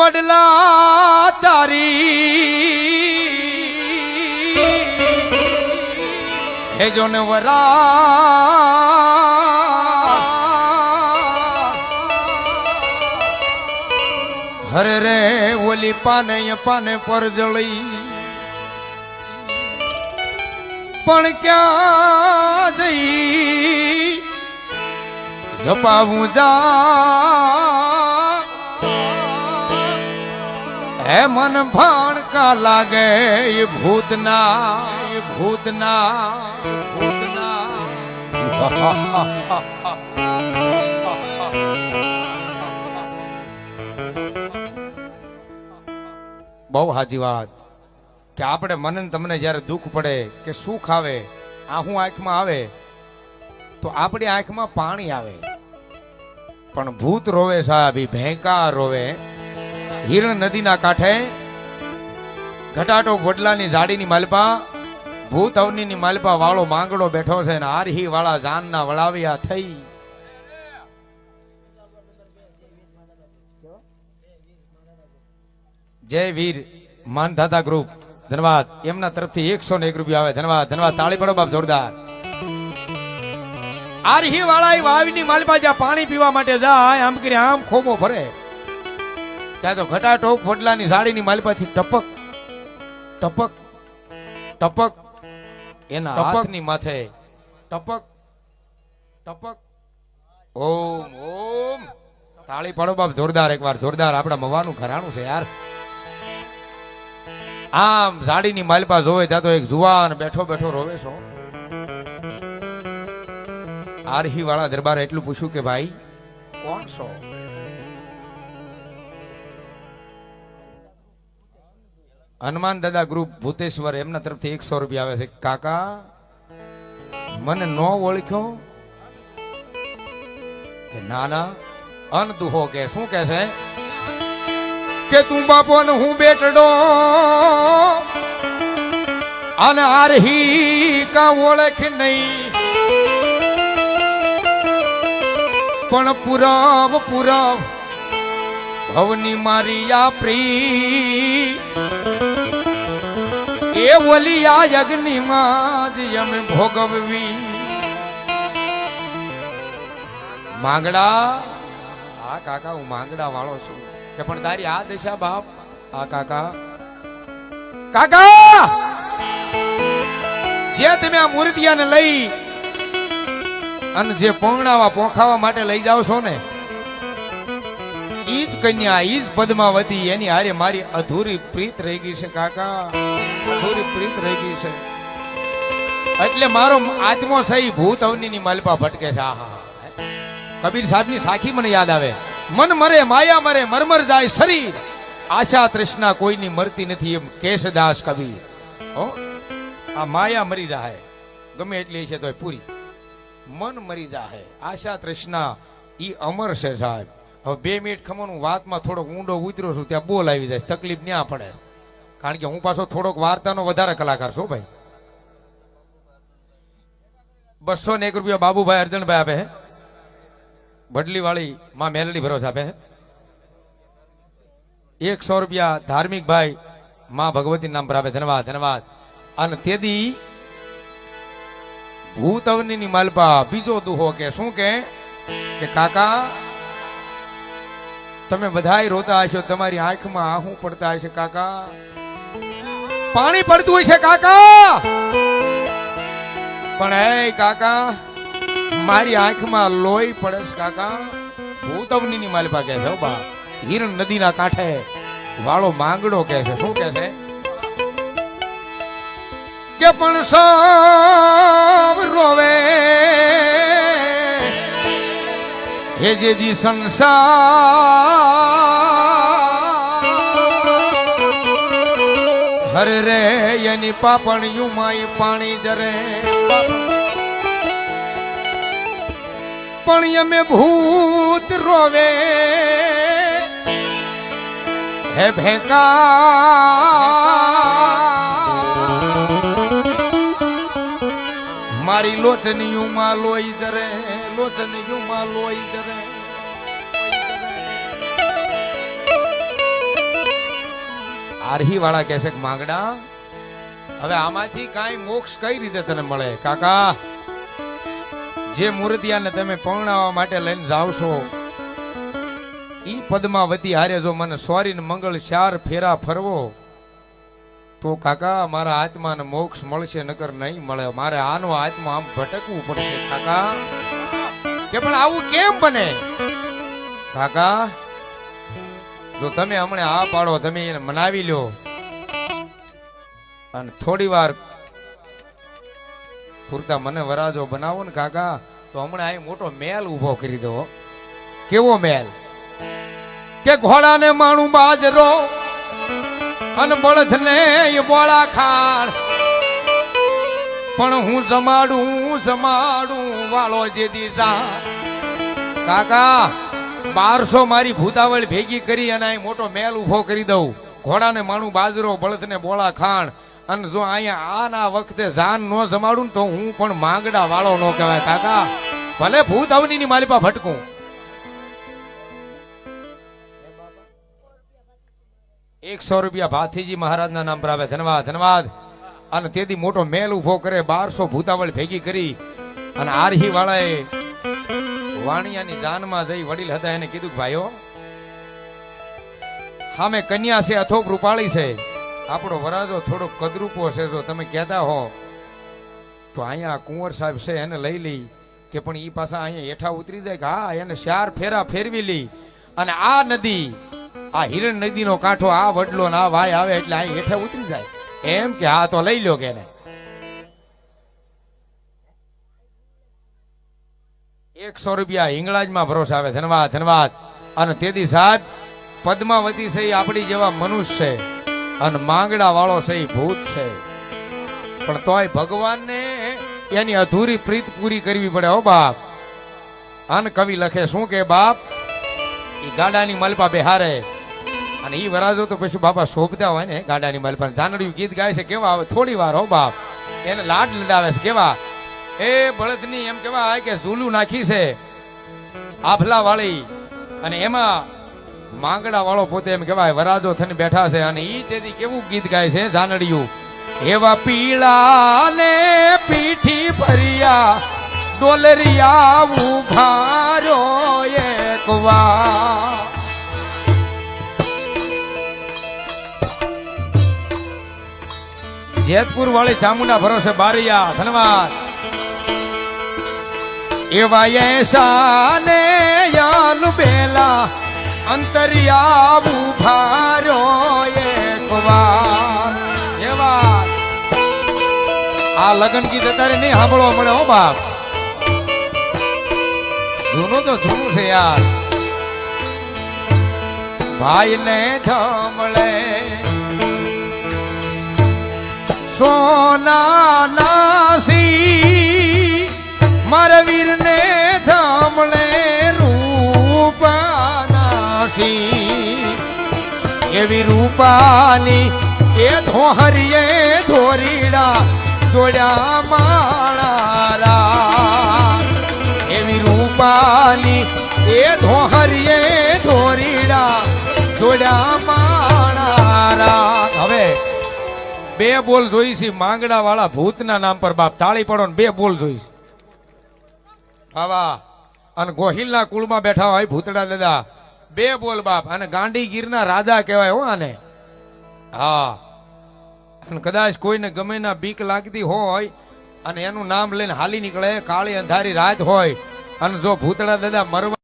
વડલા તારી હે જો ને વરા હરે રે ઓલી પાને પર જળી પણ ક્યાં જઈ જપાવું જા હે મન ભાણકા લાગે એ ભૂતના બહુ હાજી વાત કે આપણે મને તમને જયારે દુઃખ પડે કે સુખ આવે આહું આંખમાં આવે તો આપણી આંખમાં પાણી આવે પણ ભૂત રોવે સાહેબ ભેંકા રોવે હિરણ નદીના કાંઠે ઘટાટો વડલાની ઝાડીની માલપા ભૂત અવનીની માલપા વાળો માંગડો બેઠો છે ને આરહી વાળા જાનના વળાવ્યા થઈ જય વીર માનધાતા ગ્રુપ ધન્યવાદ એમના તરફથી 101 રૂપિયા આવે ધન્યવાદ તાળી પડો બાપ જોરદાર આરહી વાળા વાવીની માલપા જ્યાં પાણી પીવા માટે જાય આમ કરી આમ ખોમો ભરે ત્યાં તો ઘટાટોપ વડલાની સાડીની માલપાથી ટપક ટપક ટપક એના હાથની માથે ટપક ટપક ઓમ ઓમ તાળી પાડો બાપ જોરદાર એકવાર જોરદાર આપણા મવાનું ઘરાણું છે યાર આમ સાડીની માલપા જોવે ત્યાં તો એક જુવાન બેઠો બેઠો રોવે છો આરહી વાળા દરબારે એટલું પૂછ્યું કે ભાઈ કોણ છો હનુમાન દાદા ગ્રુપ ભૂતેશ્વર એમના તરફથી 100 રૂપિયા આવે છે કાકા મને નો ઓળખ્યો કે નાના અનદુહો કે શું કે છે કે તું બાપો ને હું બેટડો અને આરહી કા ઓળખ નહીં પણ પુરવ ભવની મારી આ પ્રી એ ઓલી આ યજ્ઞ માં જ અમે ભોગવવી માંગડા આ કાકા હું માંગડા વાળો છું કે પણ તારી આ દશા બાપ આ કાકા જે તમે આ મૂર્તિયાને લઈ અને જે પોંગણાવા પોખાવા માટે લઈ જાવ છો ને ઈજ કન્યા ઈજ પદ્માવતી એની હારે મારી અધૂરી પ્રીત રહી ગઈ છે કાકા અધૂરી પ્રીત રહી ગઈ છે એટલે મારો આત્મો સહી ભૂત અવનીની માલપા ભટકે છે આહા કબીર સાહેબની સાખી મને યાદ આવે મન મરે માયા મરે મરમર જાય શરીર આશા તૃષ્ણા કોઈની મરતી નથી એમ કેશદાસ કબીર હો આ માયા મરી જાય ગમે એટલી છે તો પૂરી મન મરી જાય આશા તૃષ્ણા ઈ અમર છે સાહેબ હવે 2 મિનિટ ખમોનું વાતમાં થોડોક ઊંડો ઉતર્યો છું ત્યાં બોલ આવી જાય તકલીફ ન્યા પડે કારણ કે હું પાછો થોડોક વાર્તાનો વધારે કલાકાર છું ભાઈ 201 રૂપિયા બાબુભાઈ અર્જણભાઈ આપે બડલી વાળી માં મેલડી ભરોસા આપે 100 રૂપિયા ધાર્મિક ભાઈ માં ભગવતી નામ પર આપે ધન્યવાદ અને તેદી ભૂત અવનીની માલપા બીજો દુહો કે શું કે કાકા તમે બધાય રોતા હશો તમારી આંખમાં આહું પડતા હશે કાકા પાણી પડતું હોય છે કાકા પણ હે કાકા મારી આંખમાં લોહી પડે છે કાકા ભૂત અવનીની માલપા કે છે બા હિરણ નદીના કાંઠે વાળો માંગડો કે છે શું કે છે કે પણ સૌ રોવે હે જે દી સંસાર હરે રે એની પાપણિયું માય પાણી જરે પણ અમે ભૂત રોવે હે ભેંકા મારી લોચનિયું માં લોહી જરે લોચનિયું માં લોહી જરે આરહી વાળા કહે છે કે માંગડા હવે આમાંથી કાંઈ મોક્ષ કઈ રીતે તને મળે? કાકા, જે મૂર્તિયાને તમે પરણાવવા માટે લઈને જાવ છો ઈ પદ્માવતી હારે જો મને સ્વારીને મંગળ 4 ફેરા ફરવો તો કાકા મારા આત્માને મોક્ષ મળશે, નકર નહીં મળે. મારે આનો આત્મા આમ ભટકવું પડશે કાકા. કે પણ આવું કેમ બને? કાકા, જો તમે હમણાં આ પાડો, તમે એને મનાવી લો અને થોડી વાર પૂરતા મને વરાજો બનાવો ને કાકા, તો હમણાં અહીં મોટો મેલ ઉભો કરી દો. કેવો મેલ? કે ઘોડાને માણું બાજરો અને બળદને બોળા ખાણ, પણ હું જમાડું વાળો જે દીસા. કાકા, 1200 મારી ભૂતાવળ ભેગી કરી અને અહીં મોટો મેલ ઉભો કરી દઉં. ઘોડાને માણું બાજરો, બળદને બોળા ખાણ, અને જો અહીંયા આના વખતે જાન ન જમાડું ને તો હું પણ માંગડા વાળો ન કહેવાય કાકા. ભલે ભૂત અવની ની માલિપા ભટકું. 100 રૂપિયા ભાથીજી મહારાજના નામ પર આવે. ધન્યવાદ, ધન્યવાદ. અને તેથી મોટો મેલ ઉભો કરે, 1200 ભૂતાવળ ભેગી કરી અને આરહી વાળાએ વાણિયાની જાનમાં જઈ વડીલ હતા એને કીધું કે ભાઈઓ, સામે કન્યા છે, અથોપ રૂપાળી છે, આપણો વરાજો થોડો કદરૂપો છે, જો તમે કહેતા હો તો અહીંયા કુંવર સાહેબ છે એને લઈ લઈ. કે પણ ઈ પાછા અહીંયા હેઠા ઉતરી જાય કે હા, એને 4 ફેરા ફેરવી લી અને આ નદી, આ હિરણ નદીનો કાંઠો, આ વડલો ને આ વાય આવે એટલે અહીં હેઠા ઉતરી જાય. એમ કે હા તો લઈ લો કે એને 100 રૂપિયા હિંગળાજમાં ભરોસે આવે. ધન્યવાદ, ધન્યવાદ. અને તેથી સાહેબ પદ્માવતી છે આપણી જેવા મનુષ્ય છે અને માંગડા વાળો છે ભૂત છે, પણ તોય ભગવાનને એની અધૂરી પ્રીત પૂરી કરવી પડે હો બાપ. અન કવિ લખે શું કે બાપ, ઈ ગાડાની મલપા બેહારે અને ઈ વરાજો તો પછી બાપા શોભતા હોય ને ગાડાની મલપા. જાનડિયું ગીત ગાય છે કેવા આવે, થોડી વાર હો બાપ, એને લાડ લડાવે છે કેવા. એ બળદની એમ કેવા કે ઝૂલું નાખી છે આફલા વાળી, અને એમાં માંગડા વાળો પોતે એમ કેવાય વરાજો થઈને બેઠા છે. અને ઈ તેથી કેવું ગીત ગાય છે જાનડિયું, એવા પીળા ને પીઠી ભરિયા ડોલરિયા ઉભારો એક વાર. જેતપુર વાળી ચામુંડા ભરોસે બારિયા. ધન્યવાદ. એવા એસા ને યાલ બેલા અંતરિયા ઉભારો એક વાર. એવા આ લગન ગીત અત્યારે નહીં સાંભળવા મળે હો બાપ, જૂનું તો જૂનું છે યાર. ભાઈ ને ધમળે સોના નાસી, મારા વીર ને ધમળે રૂપા નાસી. એવી રૂપાની એ ધોહરીએ ધોરીડા જોડ્યા માળારા. એવી રૂપાની એ ધોહરીએ ધોરીડા જોડ્યા માળારા. હવે 2 બોલ જોઈશી માંગડા વાળા ભૂતના નામ પર બાપ. તાળી પડો ને 2 બોલ જોઈશ બાબા. અને ગોહિલના કુળમાં બેઠા હોય ભૂતડા દાદા, 2 બોલ બાપ. અને ગાંડીગીરના રાજા કહેવાય હો આને. હા, અને કદાચ કોઈને ગમે ના બીક લાગતી હોય અને એનું નામ લઈને હાલી નીકળે, કાળી અંધારી રાત હોય અને જો ભૂતડા દાદા મરવા